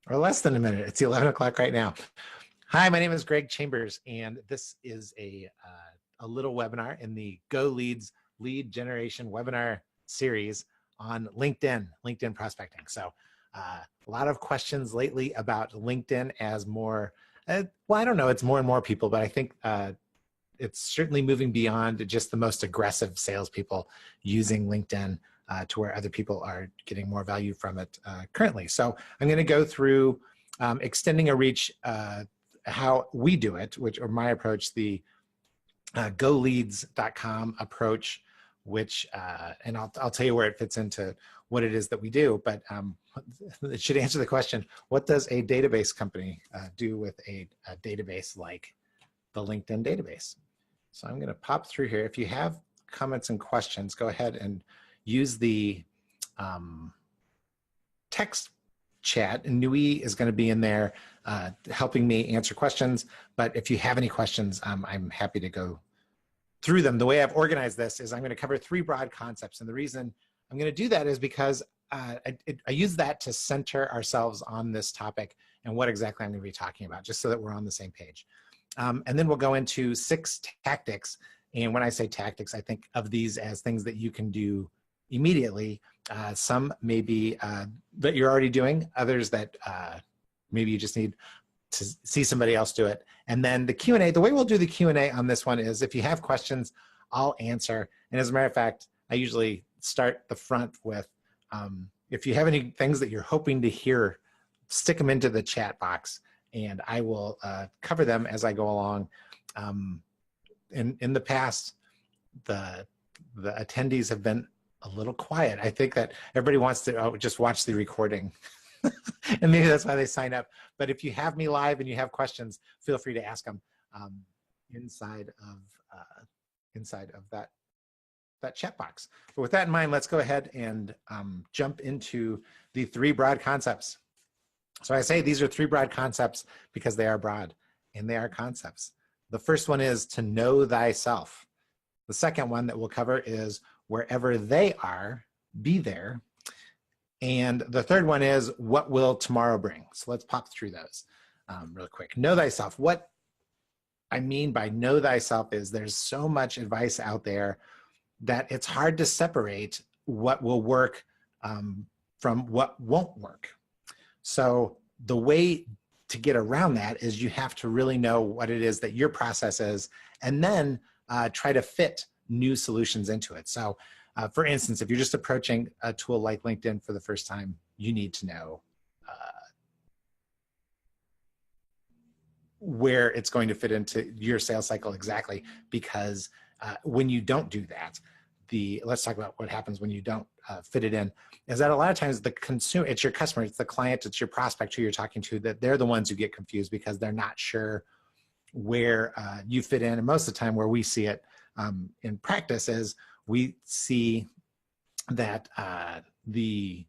or less than a minute. It's 11 o'clock right now. Hi, my name is Greg Chambers, and this is a little webinar in the GoLeads lead generation webinar series on LinkedIn prospecting. So a lot of questions lately about LinkedIn as more, well, I don't know, it's more and more people, but I think it's certainly moving beyond just the most aggressive salespeople using LinkedIn to where other people are getting more value from it currently. So I'm going to go through extending a reach, how we do it, or my approach, the GoLeads.com approach, which, and I'll tell you where it fits into what it is that we do, but it should answer the question, what does a database company do with a database like the LinkedIn database? So I'm going to pop through here. If you have comments and questions, go ahead and use the text chat. And Nui is going to be in there helping me answer questions. But if you have any questions, I'm happy to go through them. The way I've organized this is I'm going to cover 3 broad concepts. And the reason I'm going to do that is because I use that to center ourselves on this topic and what exactly I'm going to be talking about, just so that we're on the same page. And then we'll go into 6 tactics. And when I say tactics, I think of these as things that you can do immediately. Some may be that you're already doing, others that maybe you just need to see somebody else do it. And then the Q&A, the way we'll do the Q&A on this one is if you have questions, I'll answer. And as a matter of fact, I usually start the front with, if you have any things that you're hoping to hear, stick them into the chat box and I will cover them as I go along. In the past, the attendees have been a little quiet. I think that everybody wants to just watch the recording. And maybe that's why they sign up. But if you have me live and you have questions, feel free to ask them inside of that chat box. But with that in mind, let's go ahead and jump into the 3 broad concepts. So I say these are 3 broad concepts because they are broad and they are concepts. The first one is to know thyself. The second one that we'll cover is wherever they are, be there. And the third one is what will tomorrow bring? So let's pop through those real quick. Know thyself. What I mean by know thyself is there's so much advice out there that it's hard to separate what will work from what won't work. So the way to get around that is you have to really know what it is that your process is and then try to fit new solutions into it. So for instance, if you're just approaching a tool like LinkedIn for the first time, you need to know where it's going to fit into your sales cycle exactly, because when you don't do that, let's talk about what happens when you don't fit it in, is that a lot of times the consumer, it's your customer, it's the client, it's your prospect who you're talking to, that they're the ones who get confused because they're not sure where you fit in. And most of the time where we see it in practice is we see that the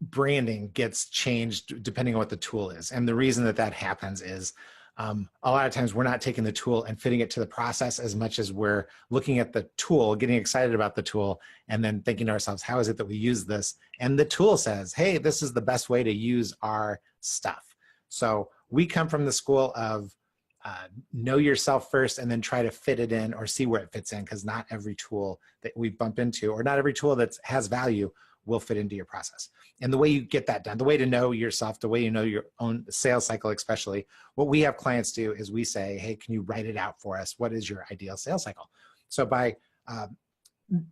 branding gets changed depending on what the tool is. And the reason that that happens is a lot of times we're not taking the tool and fitting it to the process as much as we're looking at the tool, getting excited about the tool, and then thinking to ourselves, how is it that we use this? And the tool says, hey, this is the best way to use our stuff. So we come from the school of know yourself first and then try to fit it in or see where it fits in, because not every tool that we bump into or not every tool that has value will fit into your process. And the way you get that done, the way to know yourself, the way you know your own sales cycle especially, what we have clients do is we say, hey, can you write it out for us? What is your ideal sales cycle? So by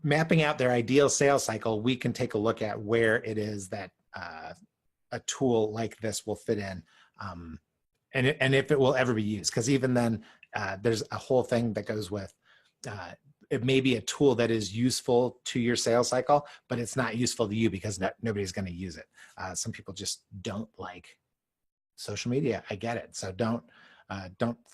mapping out their ideal sales cycle, we can take a look at where it is that a tool like this will fit in. And if it will ever be used, because even then, there's a whole thing that goes with it may be a tool that is useful to your sales cycle, but it's not useful to you because nobody's going to use it. Some people just don't like social media. I get it. So don't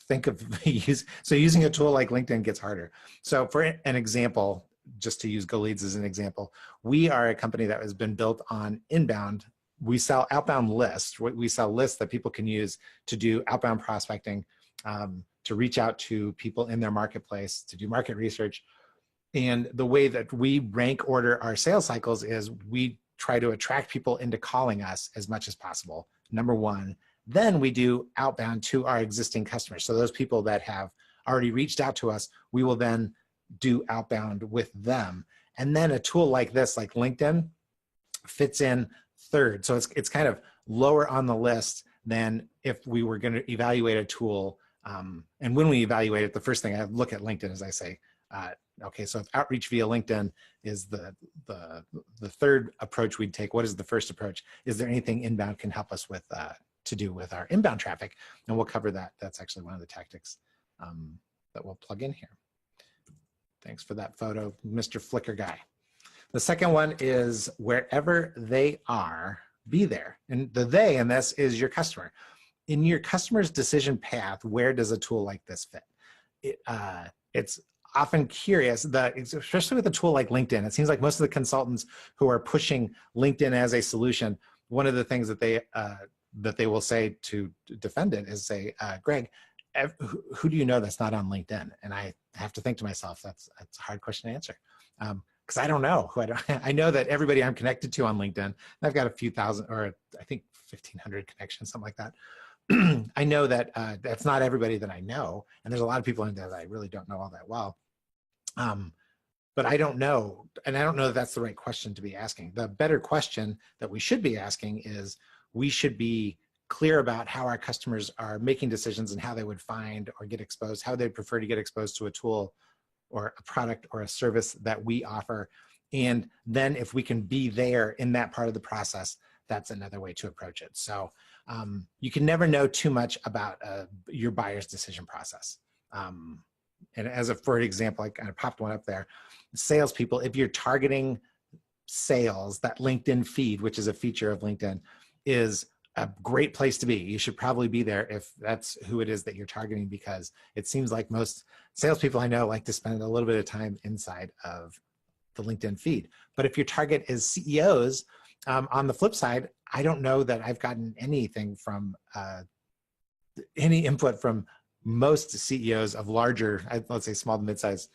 think of using a tool like LinkedIn gets harder. So for an example, just to use GoLeads as an example, we are a company that has been built on inbound. We sell outbound lists. We sell lists that people can use to do outbound prospecting, to reach out to people in their marketplace, to do market research. And the way that we rank order our sales cycles is we try to attract people into calling us as much as possible, number one. Then we do outbound to our existing customers. So those people that have already reached out to us, we will then do outbound with them. And then a tool like this, like LinkedIn, fits in third. So it's kind of lower on the list than if we were going to evaluate a tool. And when we evaluate it, the first thing I look at LinkedIn is I say, okay, so if outreach via LinkedIn is the third approach we'd take, what is the first approach? Is there anything inbound can help us with to do with our inbound traffic? And we'll cover that. That's actually one of the tactics that we'll plug in here. Thanks for that photo, Mr. Flickr guy. The second one is wherever they are, be there. And the they in this is your customer. In your customer's decision path, where does a tool like this fit? It's often curious, especially with a tool like LinkedIn. It seems like most of the consultants who are pushing LinkedIn as a solution, one of the things that they will say to defend it is say, Greg, who do you know that's not on LinkedIn? And I have to think to myself, that's a hard question to answer. Because I don't know who I know that everybody I'm connected to on LinkedIn, I've got a few thousand, or I think 1,500 connections, something like that. I know that that's not everybody that I know. And there's a lot of people in there that I really don't know all that well. But I don't know, and I don't know that that's the right question to be asking. The better question that we should be asking is, we should be clear about how our customers are making decisions and how they would find or get exposed, how they'd prefer to get exposed to a tool or a product or a service that we offer. And then if we can be there in that part of the process, that's another way to approach it. So you can never know too much about your buyer's decision process. And as for example, I kind of popped one up there, salespeople, if you're targeting sales, that LinkedIn feed, which is a feature of LinkedIn, is a great place to be. You should probably be there if that's who it is that you're targeting, because it seems like most salespeople I know like to spend a little bit of time inside of the LinkedIn feed. But if your target is CEOs, on the flip side, I don't know that I've gotten anything from any input from most CEOs of larger, let's say small to mid-size,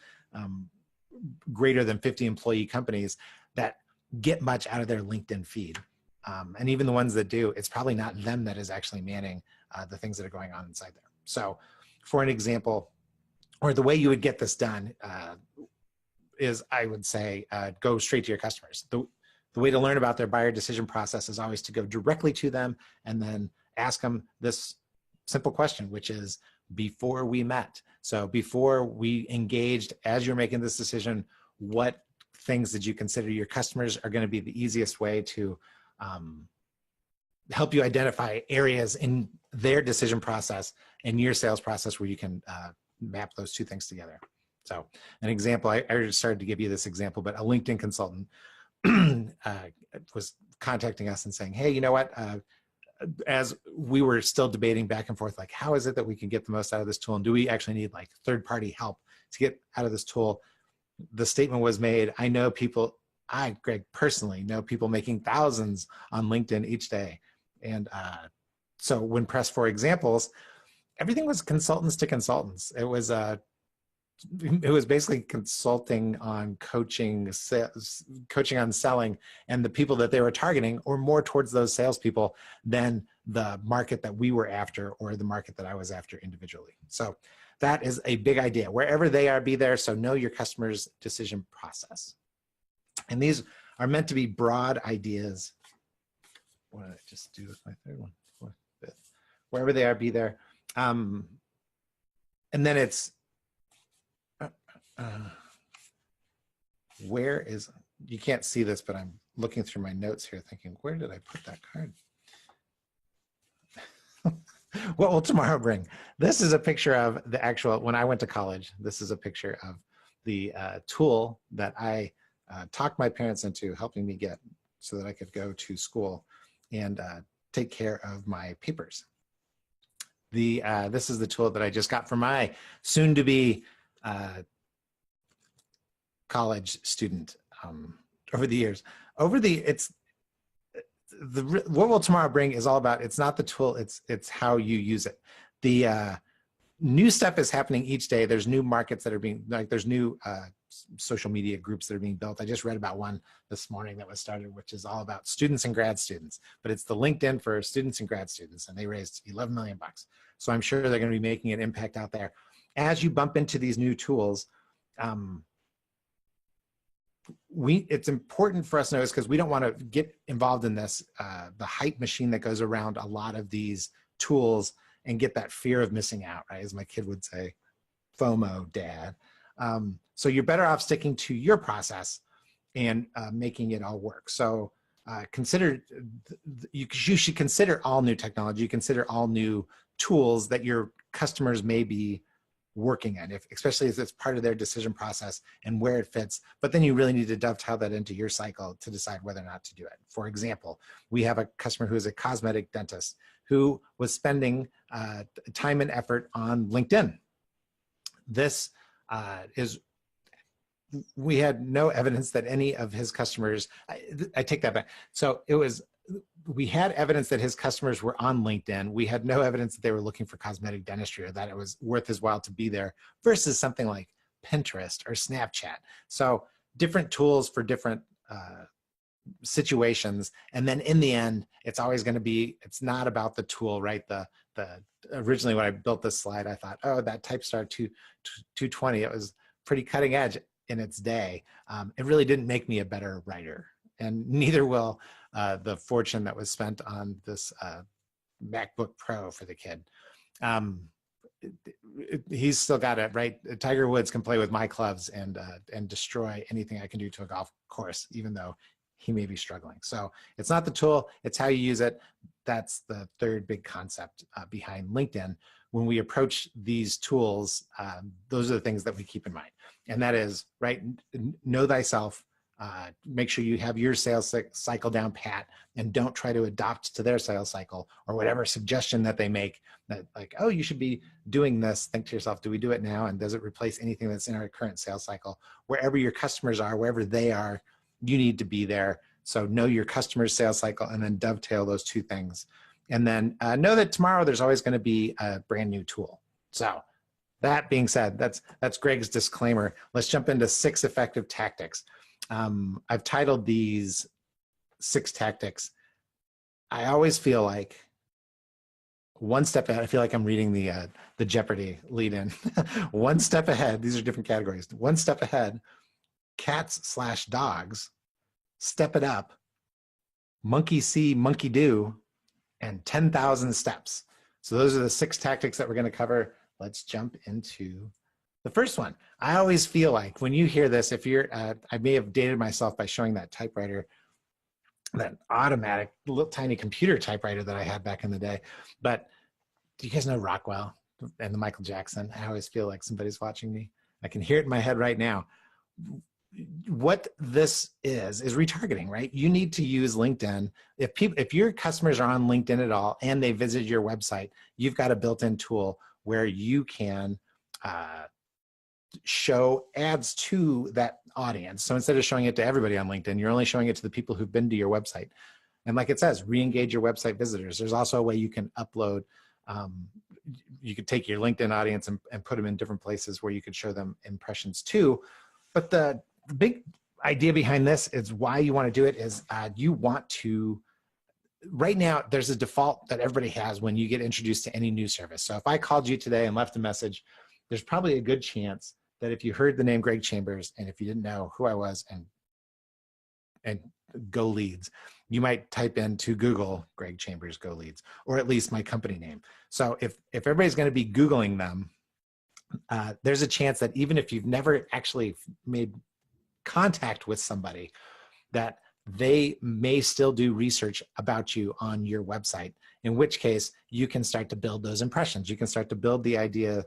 greater than 50 employee companies that get much out of their LinkedIn feed. And even the ones that do, it's probably not them that is actually manning the things that are going on inside there. So for an example, or the way you would get this done is, I would say, go straight to your customers. The way to learn about their buyer decision process is always to go directly to them and then ask them this simple question, which is, before we met, so before we engaged, as you're making this decision, what things did you consider your customers are going to be the easiest way to help you identify areas in their decision process and your sales process where you can map those two things together. So an example, I already started to give you this example, but a LinkedIn consultant was contacting us and saying, hey, you know what, as we were still debating back and forth, like, how is it that we can get the most out of this tool? And do we actually need like third-party help to get out of this tool? The statement was made, I know people, Greg, personally know people making thousands on LinkedIn each day. And so when pressed for examples, everything was consultants to consultants. It was basically consulting on coaching on selling, and the people that they were targeting or more towards those salespeople than the market that we were after or the market that I was after individually. So that is a big idea. Wherever they are, be there. So know your customer's decision process. And these are meant to be broad ideas. What did I just do with my third one? Fourth, fifth. Wherever they are, be there. And then it's, where is, you can't see this, but I'm looking through my notes here thinking, where did I put that card? What will tomorrow bring? This is a picture of the actual, when I went to college, this is a picture of the tool that I talked my parents into helping me get so that I could go to school and take care of my papers. This is the tool that I just got from my soon-to-be college student over the years. What will tomorrow bring is all about, it's not the tool, it's how you use it. The new stuff is happening each day. There's new markets that are being, like there's new social media groups that are being built. I just read about one this morning that was started, which is all about students and grad students, but it's the LinkedIn for students and grad students, and they raised 11 million bucks. So I'm sure they're going to be making an impact out there. As you bump into these new tools, it's important for us to know, because we don't want to get involved in this, the hype machine that goes around a lot of these tools and get that fear of missing out, right? As my kid would say, FOMO, Dad. So you're better off sticking to your process and making it all work. So you should consider all new technology, consider all new tools that your customers may be working in, especially if it's part of their decision process and where it fits. But then you really need to dovetail that into your cycle to decide whether or not to do it. For example, we have a customer who is a cosmetic dentist who was spending time and effort on LinkedIn. This we had no evidence that any of his customers, I take that back. So we had evidence that his customers were on LinkedIn. We had no evidence that they were looking for cosmetic dentistry or that it was worth his while to be there, versus something like Pinterest or Snapchat. So different tools for different situations. And then in the end, it's always going to be, it's not about the tool, right? Originally when I built this slide, I thought, oh, that TypeStar 220, it was pretty cutting edge in its day. It really didn't make me a better writer, and neither will the fortune that was spent on this MacBook Pro for the kid. He's still got it, right? Tiger Woods can play with my clubs and destroy anything I can do to a golf course, even though he may be struggling. So it's not the tool, it's how you use it. That's the third big concept behind LinkedIn. When we approach these tools, those are the things that we keep in mind. And that is, right, know thyself, make sure you have your sales cycle down pat, and don't try to adopt to their sales cycle or whatever suggestion that they make, that like, oh, you should be doing this. Think to yourself, do we do it now? And does it replace anything that's in our current sales cycle? Wherever your customers are, wherever they are, you need to be there. So know your customer's sales cycle and then dovetail those two things. And then know that tomorrow there's always going to be a brand new tool. So that being said, that's Greg's disclaimer. Let's jump into 6 effective tactics. I've titled these 6 tactics. I always feel like one step ahead. I feel like I'm reading the Jeopardy lead in. One step ahead. These are different categories. One step ahead. Cats/dogs. Step it up. Monkey see, monkey do. And 10,000 steps. So those are the 6 tactics that we're going to cover. Let's jump into the first one. I always feel like when you hear this, if you're, I may have dated myself by showing that typewriter, that automatic little tiny computer typewriter that I had back in the day. But do you guys know Rockwell and the Michael Jackson? I always feel like somebody's watching me. I can hear it in my head right now. What this is retargeting, right? You need to use LinkedIn. If your customers are on LinkedIn at all and they visit your website, you've got a built-in tool where you can show ads to that audience. So instead of showing it to everybody on LinkedIn, you're only showing it to the people who've been to your website. And like it says, re-engage your website visitors. There's also a way you can upload, you could take your LinkedIn audience and put them in different places where you could show them impressions too. But the big idea behind this is why you want to do it is you want to, right now, there's a default that everybody has when you get introduced to any new service. So if I called you today and left a message, there's probably a good chance that if you heard the name Greg Chambers and if you didn't know who I was and GoLeads, you might type into Google Greg Chambers GoLeads, or at least my company name. So if everybody's going to be Googling them, there's a chance that even if you've never actually made contact with somebody, that they may still do research about you on your website, in which case you can start to build those impressions. You can start to build the idea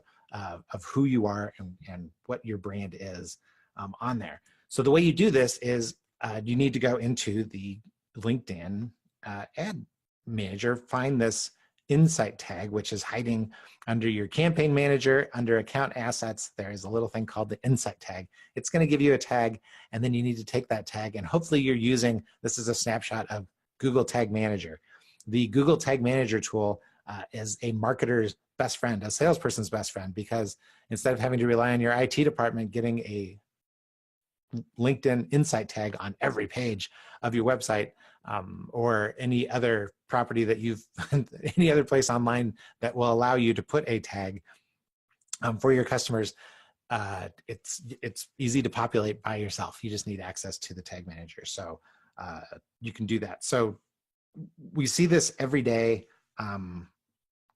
of who you are and what your brand is on there. So the way you do this is you need to go into the LinkedIn ad manager, find this insight tag, which is hiding under your campaign manager, under account assets. There is a little thing called the insight tag. It's going to give you a tag, and then you need to take that tag, and hopefully you're using, this is a snapshot of Google Tag Manager. The Google Tag Manager tool is a marketer's best friend, a salesperson's best friend, because instead of having to rely on your IT department getting a LinkedIn Insight tag on every page of your website, or any other property that you've, any other place online that will allow you to put a tag for your customers, it's easy to populate by yourself. You just need access to the tag manager. So you can do that. So we see this every day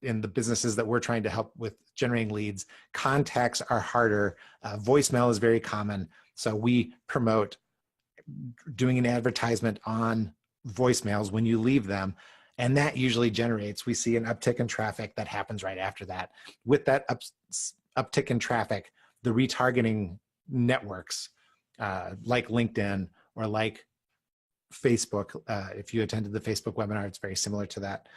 in the businesses that we're trying to help with generating leads. Contacts are harder. Voicemail is very common. So we promote doing an advertisement on voicemails when you leave them. And that usually generates, we see an uptick in traffic that happens right after that. With that uptick in traffic, the retargeting networks like LinkedIn or like Facebook, if you attended the Facebook webinar, it's very similar to that.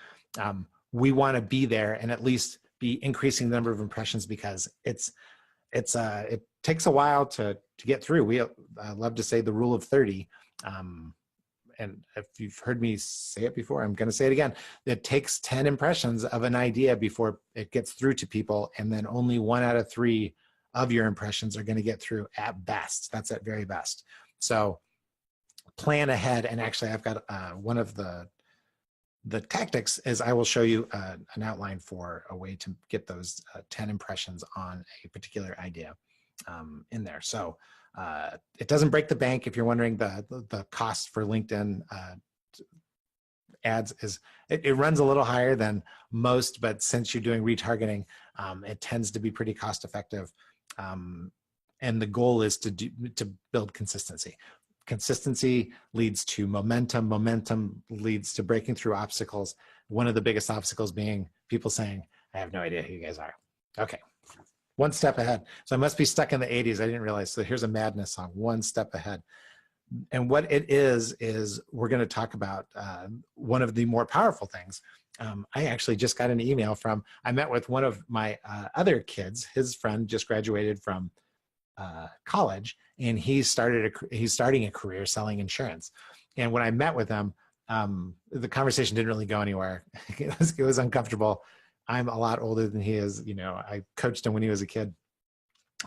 We want to be there and at least be increasing the number of impressions, because it takes a while to get through. We love to say the rule of 30. And if you've heard me say it before, I'm going to say it again. It takes 10 impressions of an idea before it gets through to people. And then only 1 out of 3 of your impressions are going to get through at best. That's at very best. So plan ahead. And actually, I've got one of the tactics is I will show you an outline for a way to get those 10 impressions on a particular idea in there. So it doesn't break the bank. If you're wondering, the cost for LinkedIn ads is, it runs a little higher than most, but since you're doing retargeting, it tends to be pretty cost effective. And the goal is to build consistency. Consistency leads to momentum. Momentum leads to breaking through obstacles. One of the biggest obstacles being people saying, I have no idea who you guys are. Okay, one step ahead. So I must be stuck in the 80s. I didn't realize. So here's a Madness song, One Step Ahead. And what it is we're going to talk about one of the more powerful things. I actually just got an email from, I met with one of my other kids. His friend just graduated from college, and he's starting a career selling insurance. And when I met with him, the conversation didn't really go anywhere. It was uncomfortable. I'm a lot older than he is. You know, I coached him when he was a kid.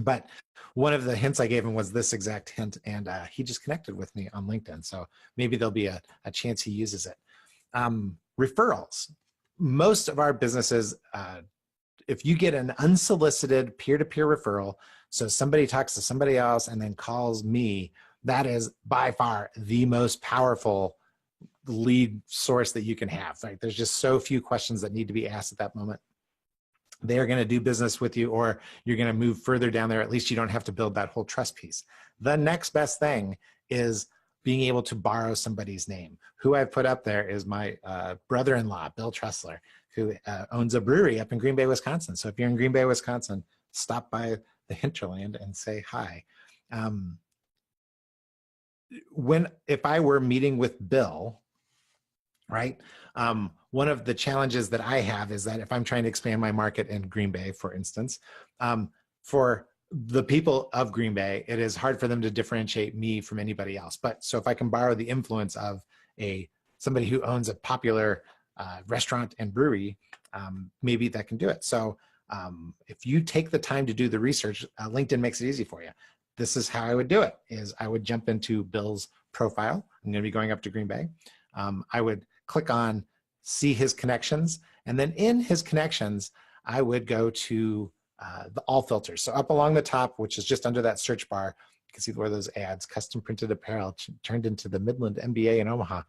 But one of the hints I gave him was this exact hint, and he just connected with me on LinkedIn. So maybe there'll be a chance he uses it. Referrals. Most of our businesses, if you get an unsolicited peer-to-peer referral, so somebody talks to somebody else and then calls me, that is by far the most powerful lead source that you can have. Like, there's just so few questions that need to be asked at that moment. They are going to do business with you, or you're going to move further down there. At least you don't have to build that whole trust piece. The next best thing is being able to borrow somebody's name. Who I've put up there is my brother-in-law, Bill Tressler, who owns a brewery up in Green Bay, Wisconsin. So if you're in Green Bay, Wisconsin, stop by the hinterland and say hi. If I were meeting with Bill, right? One of the challenges that I have is that if I'm trying to expand my market in Green Bay, for instance, for the people of Green Bay, it is hard for them to differentiate me from anybody else. But so if I can borrow the influence of somebody who owns a popular restaurant and brewery, maybe that can do it. So if you take the time to do the research, LinkedIn makes it easy for you. This is how I would do it, is I would jump into Bill's profile. I'm going to be going up to Green Bay. I would click on see his connections, and then in his connections, I would go to the all filters. So up along the top, which is just under that search bar, you can see where those ads, custom printed apparel turned into the Midland MBA in Omaha.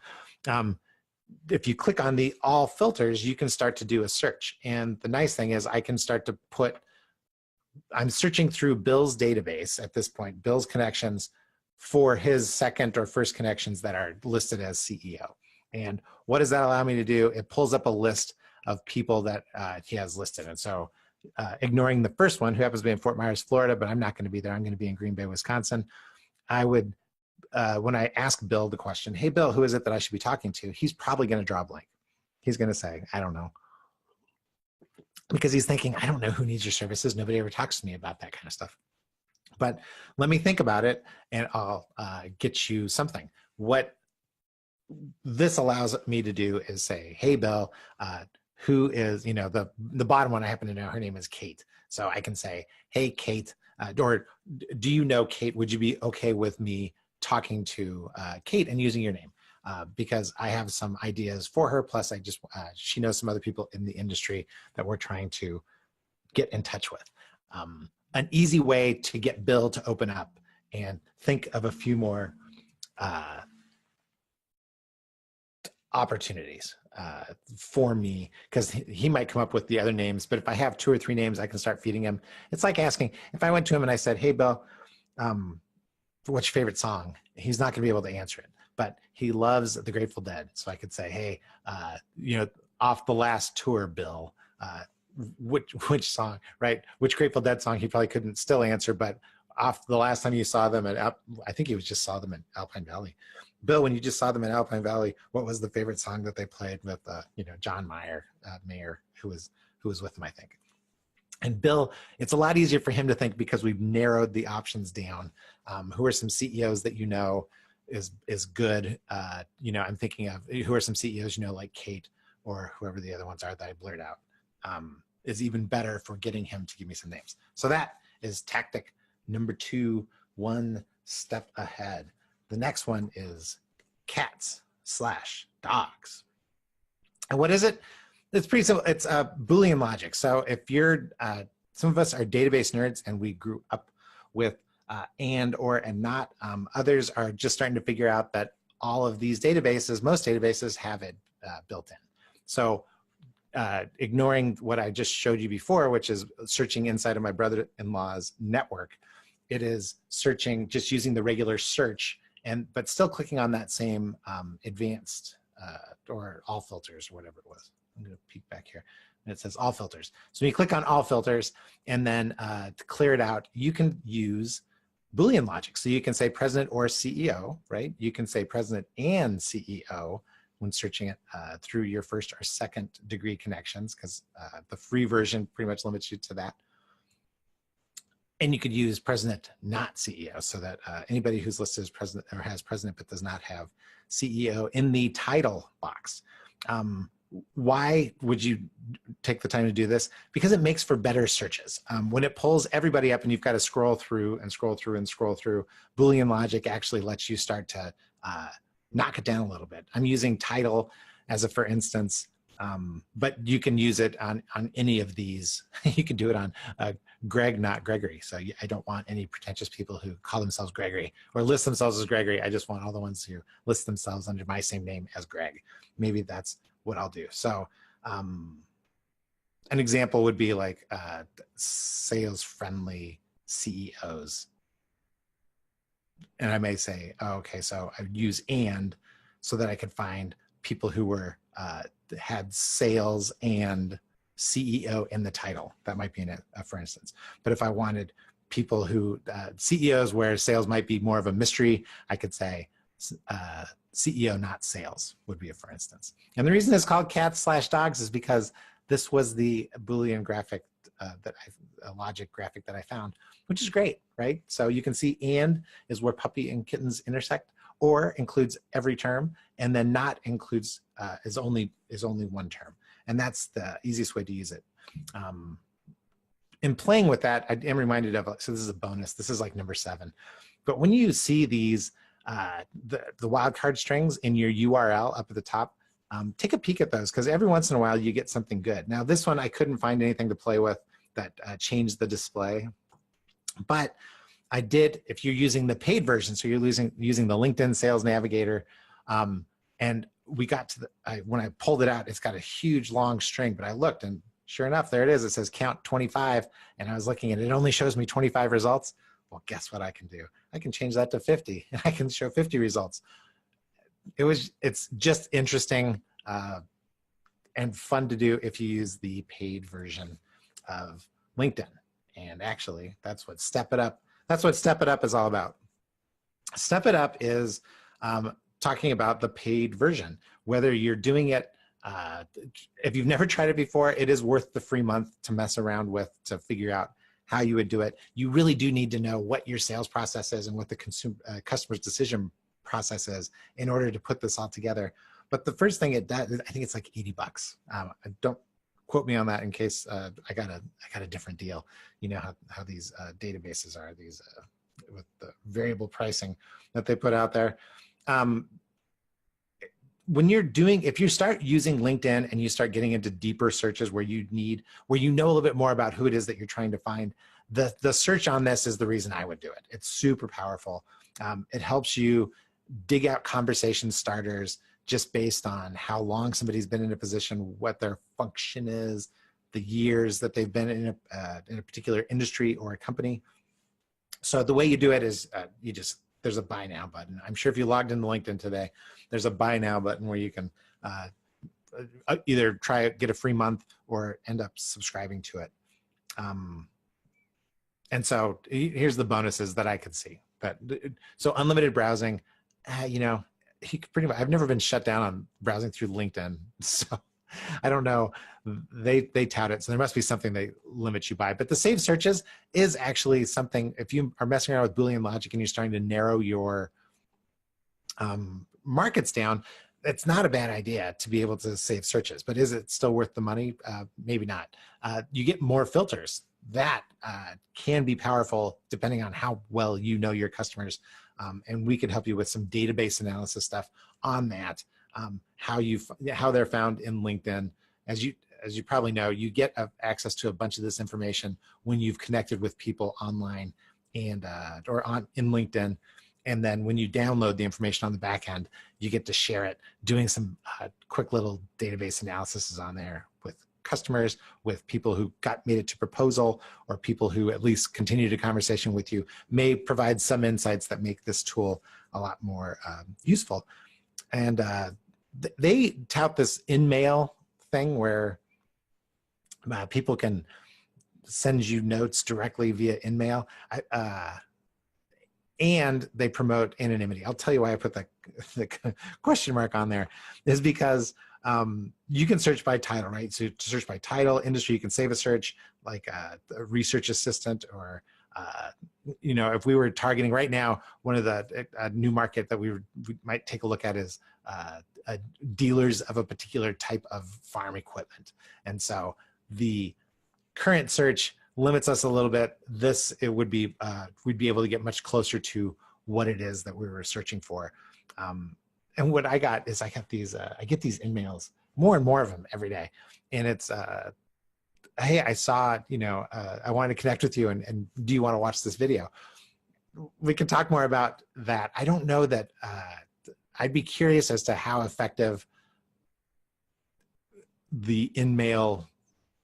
If you click on the all filters, you can start to do a search. And the nice thing is I can start to I'm searching through Bill's database at this point, Bill's connections, for his second or first connections that are listed as CEO. And what does that allow me to do? It pulls up a list of people that he has listed. And so ignoring the first one, who happens to be in Fort Myers, Florida, but I'm not going to be there. I'm going to be in Green Bay, Wisconsin. I would, when I ask Bill the question, hey, Bill, who is it that I should be talking to? He's probably going to draw a blank. He's going to say, I don't know. Because he's thinking, I don't know who needs your services. Nobody ever talks to me about that kind of stuff. But let me think about it, and I'll get you something. What this allows me to do is say, hey, Bill, who is, the bottom one I happen to know, her name is Kate. So I can say, hey, Kate, or do you know Kate? Would you be okay with me talking to Kate and using your name? Because I have some ideas for her. Plus, she knows some other people in the industry that we're trying to get in touch with. An easy way to get Bill to open up and think of a few more opportunities for me, because he might come up with the other names, but if I have 2 or 3 names, I can start feeding him. It's like asking, if I went to him and I said, hey, Bill, what's your favorite song? He's not gonna be able to answer it, but he loves the Grateful Dead. So I could say, hey, off the last tour, Bill, which song, right? Which Grateful Dead song? He probably couldn't still answer, but off the last time you saw them I think he just saw them in Alpine Valley. Bill, when you just saw them in Alpine Valley, what was the favorite song that they played with, John Mayer, who was with them, I think. And Bill, it's a lot easier for him to think because we've narrowed the options down. Who are some CEOs that is good? I'm thinking of who are some CEOs like Kate or whoever the other ones are that I blurred out. Is even better for getting him to give me some names. So that is tactic number 2, one step ahead. The next one is cats/dogs. And what is it? It's pretty simple. It's Boolean logic. So if you're, some of us are database nerds and we grew up with and, or, and not. Others are just starting to figure out that all of these databases, most databases have it built in. So ignoring what I just showed you before, which is searching inside of my brother-in-law's network, it is searching, just using the regular search, but still clicking on that same advanced or all filters or whatever it was. I'm going to peek back here. And it says all filters. So when you click on all filters and then to clear it out, you can use Boolean logic. So you can say president or CEO, right? You can say president and CEO when searching it through your first or second degree connections, because the free version pretty much limits you to that. And you could use president, not CEO, so that anybody who's listed as president or has president but does not have CEO in the title box. Why would you take the time to do this? Because it makes for better searches. When it pulls everybody up and you've got to scroll through and scroll through and scroll through, Boolean logic actually lets you start to knock it down a little bit. I'm using title as a for instance, but you can use it on any of these. You can do it on Greg, not Gregory. So I don't want any pretentious people who call themselves Gregory or list themselves as Gregory. I just want all the ones who list themselves under my same name as Greg. Maybe that's what I'll do. So an example would be like sales-friendly CEOs. And I may say, oh, okay, so I use and so that I could find people who were had sales and CEO in the title. That might be for instance. But if I wanted people who, CEOs where sales might be more of a mystery, I could say CEO, not sales would be a for instance. And the reason it's called cats/dogs is because this was the Boolean graphic logic graphic that I found, which is great, right? So you can see and is where puppy and kittens intersect, or includes every term, and then not includes is only one term. And that's the easiest way to use it. In playing with that, I am reminded of, so this is a bonus, this is like number 7. But when you see these, the wildcard strings in your URL up at the top, take a peek at those, because every once in a while you get something good. Now this one, I couldn't find anything to play with that changed the display. But I did, if you're using the paid version, so you're using the LinkedIn Sales Navigator, and we got to when I pulled it out, it's got a huge long string, but I looked and sure enough, there it is. It says count 25. And I was looking and it only shows me 25 results. Well, guess what I can do? I can change that to 50 and I can show 50 results. It's just interesting and fun to do if you use the paid version of LinkedIn. And actually, that's what Step It Up is all about. Step It Up is talking about the paid version. Whether you're doing it, if you've never tried it before, it is worth the free month to mess around with to figure out how you would do it. You really do need to know what your sales process is and what the customer's decision process is in order to put this all together. But the first thing it does, I think it's like $80. I don't quote me on that in case I got a different deal. You know how these databases are, these with the variable pricing that they put out there. When you're doing, if you start using LinkedIn and you start getting into deeper searches where you know a little bit more about who it is that you're trying to find, the search on this is the reason I would do it. It's super powerful. It helps you dig out conversation starters just based on how long somebody's been in a position, what their function is, the years that they've been in a particular industry or a company. So the way you do it is there's a buy now button. I'm sure if you logged into LinkedIn today, there's a buy now button where you can either get a free month or end up subscribing to it. And so here's the bonuses that I could see. So unlimited browsing, you know, pretty much, I've never been shut down on browsing through LinkedIn. So I don't know, they tout it. So there must be something they limit you by, but the saved searches is actually something, if you are messing around with Boolean logic and you're starting to narrow your markets down, it's not a bad idea to be able to save searches, but is it still worth the money? Maybe not. You get more filters. That can be powerful depending on how well you know your customers. And we can help you with some database analysis stuff on that, how they're found in LinkedIn. As you probably know, you get access to a bunch of this information when you've connected with people online and or in LinkedIn. And then when you download the information on the back end, you get to share it, doing some quick little database analysis on there with customers, with people who made it to proposal, or people who at least continued a conversation with you, may provide some insights that make this tool a lot more useful. And they tout this in-mail thing where people can send you notes directly via in-mail. And they promote anonymity. I'll tell you why I put the question mark on there is because you can search by title, right? So to search by title, industry, you can save a search like a research assistant, or you know, if we were targeting right now, one of the new market that we might take a look at is dealers of a particular type of farm equipment. And so the current search limits us a little bit. We'd be able to get much closer to what it is that we were searching for. And what I got is I get these in-mails, more and more of them every day. And it's, hey, I saw, you know, I wanted to connect with you, and do you want to watch this video? We can talk more about that. I don't know that, I'd be curious as to how effective the in-mail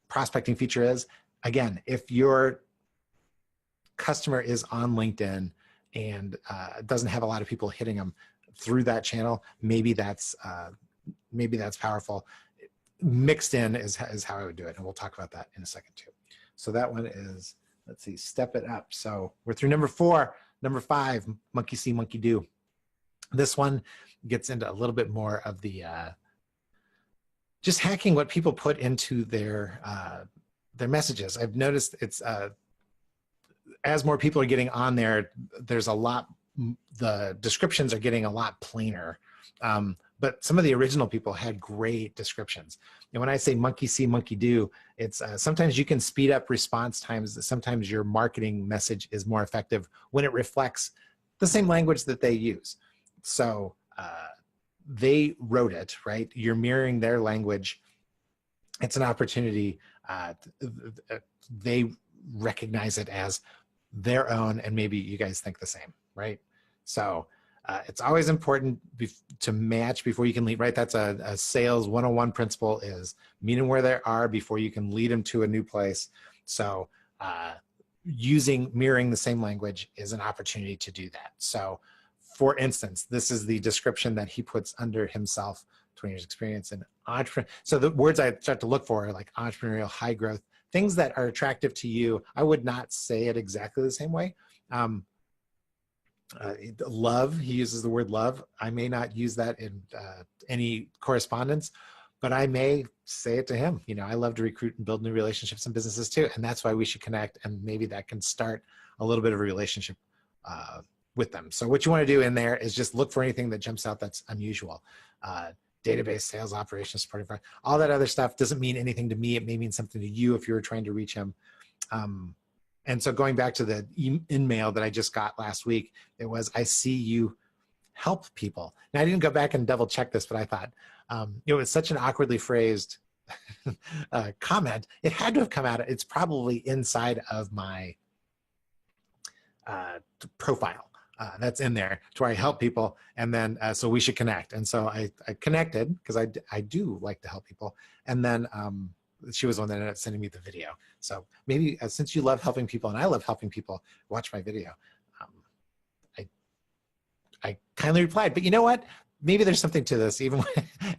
prospecting feature is. Again, if your customer is on LinkedIn and doesn't have a lot of people hitting them through that channel, maybe that's powerful. Mixed in is how I would do it, and we'll talk about that in a second too. So that one is, let's see, step it up. So we're through number 4. Number 5, monkey see, monkey do. This one gets into a little bit more of the just hacking what people put into their messages. I've noticed it's as more people are getting on there, there's a lot, the descriptions are getting a lot plainer. But some of the original people had great descriptions. And when I say monkey see, monkey do, it's sometimes you can speed up response times. Sometimes your marketing message is more effective when it reflects the same language that they use. So they wrote it, right? You're mirroring their language. It's an opportunity. They recognize it as their own, and maybe you guys think the same, right? So it's always important to match before you can lead, right? That's a sales 101 principle, is meet them where they are before you can lead them to a new place. So mirroring the same language is an opportunity to do that. So for instance, this is the description that he puts under himself: 20 years experience in entrepreneur. So the words I start to look for are like entrepreneurial, high growth, things that are attractive to you. I would not say it exactly the same way. Love, he uses the word love. I may not use that in any correspondence, but I may say it to him. You know, I love to recruit and build new relationships and businesses too, and that's why we should connect, and maybe that can start a little bit of a relationship with them. So what you want to do in there is just look for anything that jumps out that's unusual. database, sales, operations, supporting, all that other stuff doesn't mean anything to me. It may mean something to you if you were trying to reach him. And so going back to the email that I just got last week, it was, I see you help people. Now, I didn't go back and double check this, but I thought it was such an awkwardly phrased comment. It had to have come out. It's probably inside of my profile that's in there to where I help people. And then, so we should connect. And so I connected because I do like to help people. And then she was the one that ended up sending me the video. So maybe since you love helping people and I love helping people, watch my video. I kindly replied, but you know what? Maybe there's something to this, even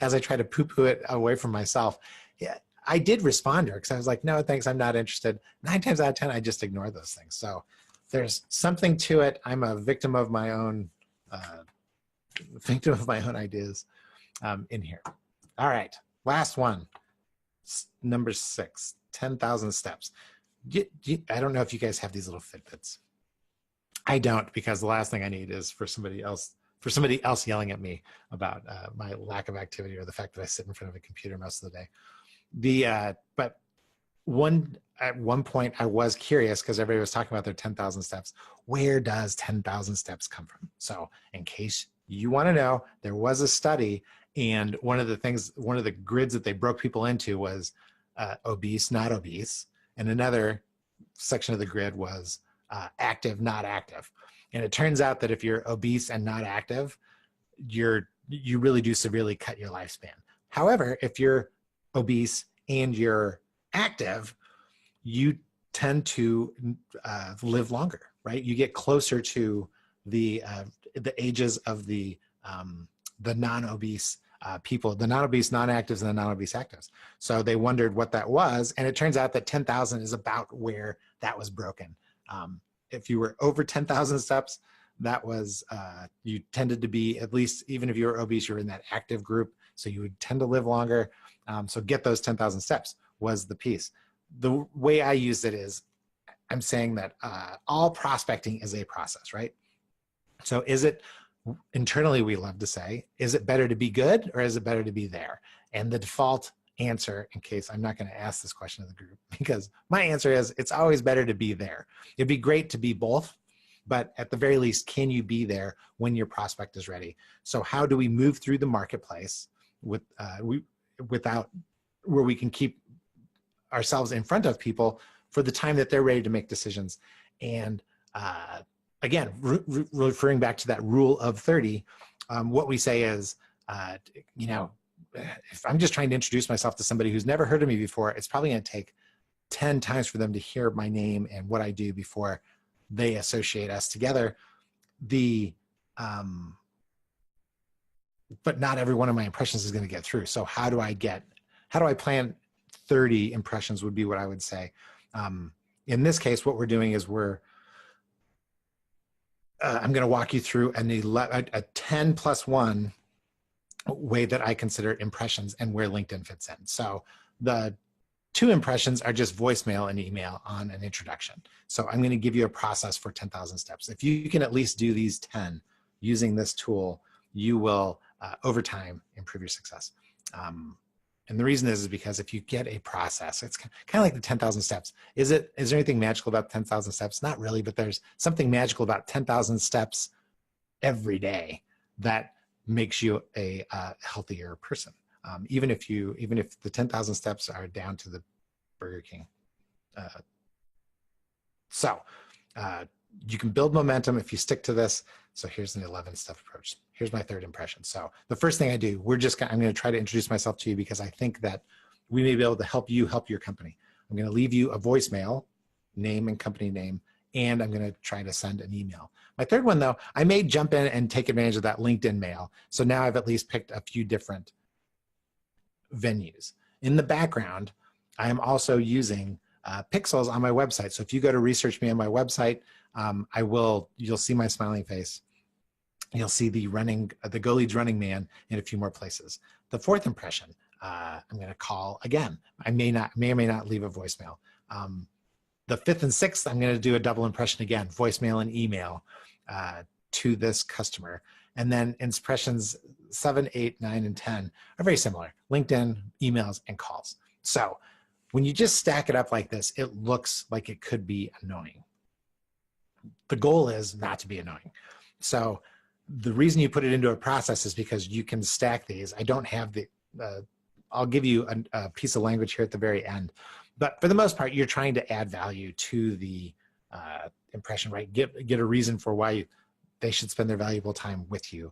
as I try to poo-poo it away from myself. Yeah, I did respond to her because I was like, no, thanks, I'm not interested. 9 times out of 10, I just ignore those things. So there's something to it. I'm a victim of my own ideas in here. All right, last one, number 6, 10,000 steps. I don't know if you guys have these little Fitbits. I don't, because the last thing I need is for somebody else yelling at me about my lack of activity or the fact that I sit in front of a computer most of the day. But at one point I was curious because everybody was talking about their 10,000 steps. Where does 10,000 steps come from? So in case you want to know, there was a study, and one of the grids that they broke people into was obese, not obese, and another section of the grid was active, not active. And it turns out that if you're obese and not active, you really do severely cut your lifespan. However, if you're obese and you're active, you tend to live longer, right? You get closer to the ages of the non-obese people, the non-obese non-actives and the non-obese actives. So they wondered what that was, and it turns out that 10,000 is about where that was broken. If you were over 10,000 steps, that was, you tended to be, at least even if you were obese, you were in that active group, so you would tend to live longer. So get those 10,000 steps was the piece. The way I use it is, I'm saying that all prospecting is a process, right? So is it, internally we love to say, is it better to be good or is it better to be there? And the default answer, in case I'm not going to ask this question of the group, because my answer is it's always better to be there. It'd be great to be both, but at the very least, can you be there when your prospect is ready? So how do we move through the marketplace without where we can keep ourselves in front of people for the time that they're ready to make decisions? And again, referring back to that rule of 30, what we say is, if I'm just trying to introduce myself to somebody who's never heard of me before, it's probably going to take 10 times for them to hear my name and what I do before they associate us together. But not every one of my impressions is going to get through. So how do I plan 30 impressions would be what I would say. In this case, what we're doing is I'm going to walk you through a 10 plus 1 way that I consider impressions and where LinkedIn fits in. So the 2 impressions are just voicemail and email on an introduction. So I'm going to give you a process for 10,000 steps. If you can at least do these 10 using this tool, you will, over time, improve your success. And the reason is because if you get a process, it's kind of like the 10,000 steps. Is there anything magical about 10,000 steps? Not really, but there's something magical about 10,000 steps every day that makes you a healthier person. Even if the 10,000 steps are down to the Burger King. You can build momentum if you stick to this. So here's an 11-step approach. Here's my 3rd impression. So the first thing I do, I'm going to try to introduce myself to you because I think that we may be able to help you help your company. I'm going to leave you a voicemail, name and company name, and I'm going to try to send an email. My 3rd one, though, I may jump in and take advantage of that LinkedIn mail. So now I've at least picked a few different venues. In the background, I am also using pixels on my website. So if you go to research me on my website, you'll see my smiling face. You'll see the GoLeads running man in a few more places. The 4th impression, I'm going to call again. I may or may not leave a voicemail. The 5th and 6th, I'm going to do a double impression again, voicemail and email to this customer. And then impressions 7, 8, 9, and 10 are very similar: LinkedIn, emails, and calls. So when you just stack it up like this, it looks like it could be annoying. The goal is not to be annoying. So the reason you put it into a process is because you can stack these. I don't have the, I'll give you a piece of language here at the very end. But for the most part, you're trying to add value to the impression, right? Get a reason for why they should spend their valuable time with you.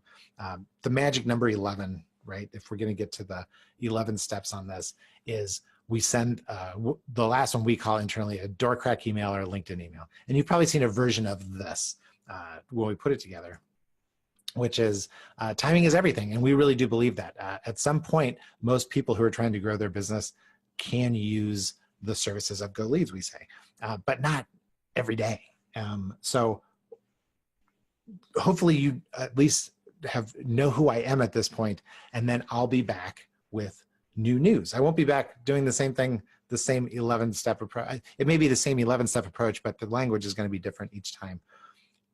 The magic number 11, right? If we're going to get to the 11 steps on this, is we send the last one we call internally a door crack email or a LinkedIn email. And you've probably seen a version of this when we put it together, which is timing is everything. And we really do believe that. At some point, most people who are trying to grow their business can use the services of GoLeads, we say, but not every day. So hopefully you at least know who I am at this point, and then I'll be back with new news. I won't be back doing the same thing, the same 11-step approach. It may be the same 11-step approach, but the language is going to be different each time.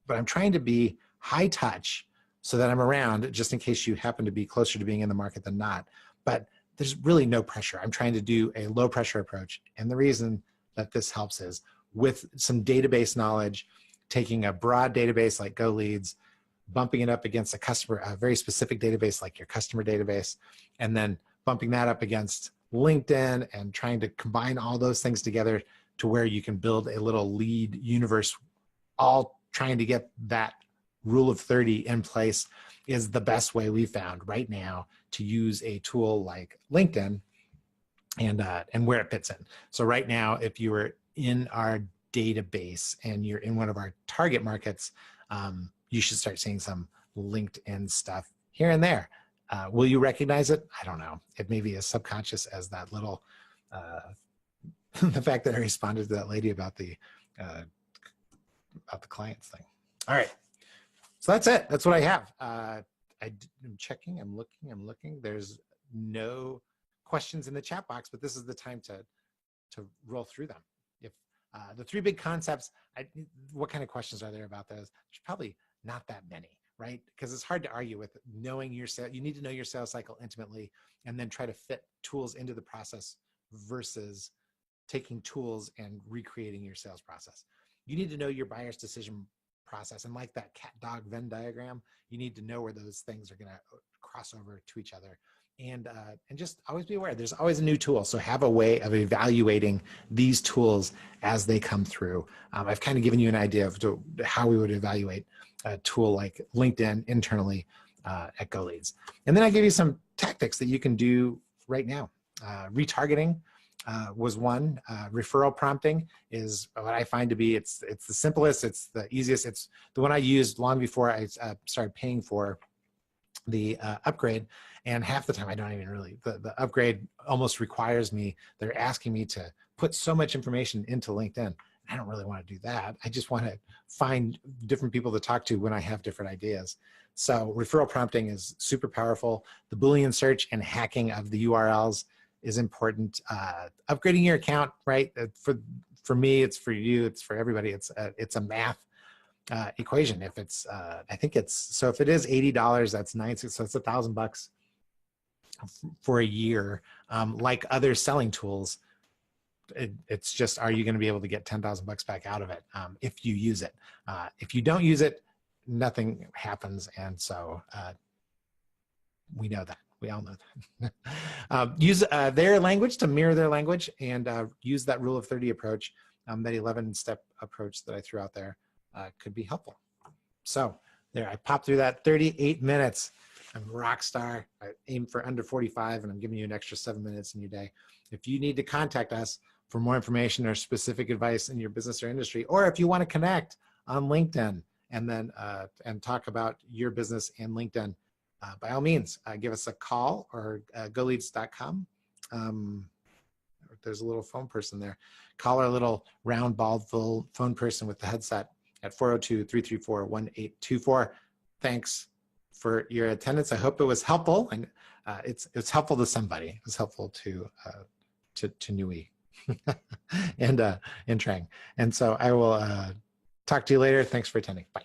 But I'm trying to be high touch so that I'm around just in case you happen to be closer to being in the market than not. But there's really no pressure. I'm trying to do a low pressure approach. And the reason that this helps is with some database knowledge, taking a broad database like GoLeads, bumping it up against a very specific database like your customer database, and then bumping that up against LinkedIn and trying to combine all those things together to where you can build a little lead universe, all trying to get that rule of 30 in place, is the best way we found right now to use a tool like LinkedIn and where it fits in. So right now, if you were in our database and you're in one of our target markets, you should start seeing some LinkedIn stuff here and there. Will you recognize it? I don't know. It may be as subconscious as that little, the fact that I responded to that lady about the clients thing. All right. So that's it. That's what I have. I'm checking, I'm looking. There's no questions in the chat box, but this is the time to roll through them. If the 3 big concepts, what kind of questions are there about those? There's probably not that many, right? Because it's hard to argue with knowing your sales. You need to know your sales cycle intimately and then try to fit tools into the process versus taking tools and recreating your sales process. You need to know your buyer's decision process. And like that cat dog Venn diagram, you need to know where those things are going to cross over to each other. And just always be aware, there's always a new tool. So have a way of evaluating these tools as they come through. I've kind of given you an idea of how we would evaluate a tool like LinkedIn internally at GoLeads. And then I give you some tactics that you can do right now. Retargeting was one. Referral prompting is what I find to be, it's the simplest, it's the easiest. It's the one I used long before I started paying for the upgrade. And half the time I don't even really, the upgrade almost requires me, they're asking me to put so much information into LinkedIn. I don't really want to do that. I just want to find different people to talk to when I have different ideas. So referral prompting is super powerful. The Boolean search and hacking of the URLs is important. Upgrading your account, right? For me, it's for you, it's for everybody. It's a math equation. If it's, I think it's, so if it is $80, that's $9, so it's $1,000 for a year. Like other selling tools, it's just, are you going to be able to get $10,000 back out of it if you use it? If you don't use it, nothing happens. And so we know that. We all know that. Use their language to mirror their language, and use that rule of 30 approach. That 11-step approach that I threw out there could be helpful. So there, I popped through that 38 minutes. I'm a rock star. I aim for under 45, and I'm giving you an extra 7 minutes in your day. If you need to contact us for more information or specific advice in your business or industry, or if you want to connect on LinkedIn and then and talk about your business and LinkedIn, by all means, give us a call or GoLeads.com. There's a little phone person there. Call our little round, bald, full phone person with the headset at 402-334-1824. Thanks for your attendance. I hope it was helpful, and it's helpful to somebody. It's helpful to Nui and Trang. And so I will talk to you later. Thanks for attending. Bye.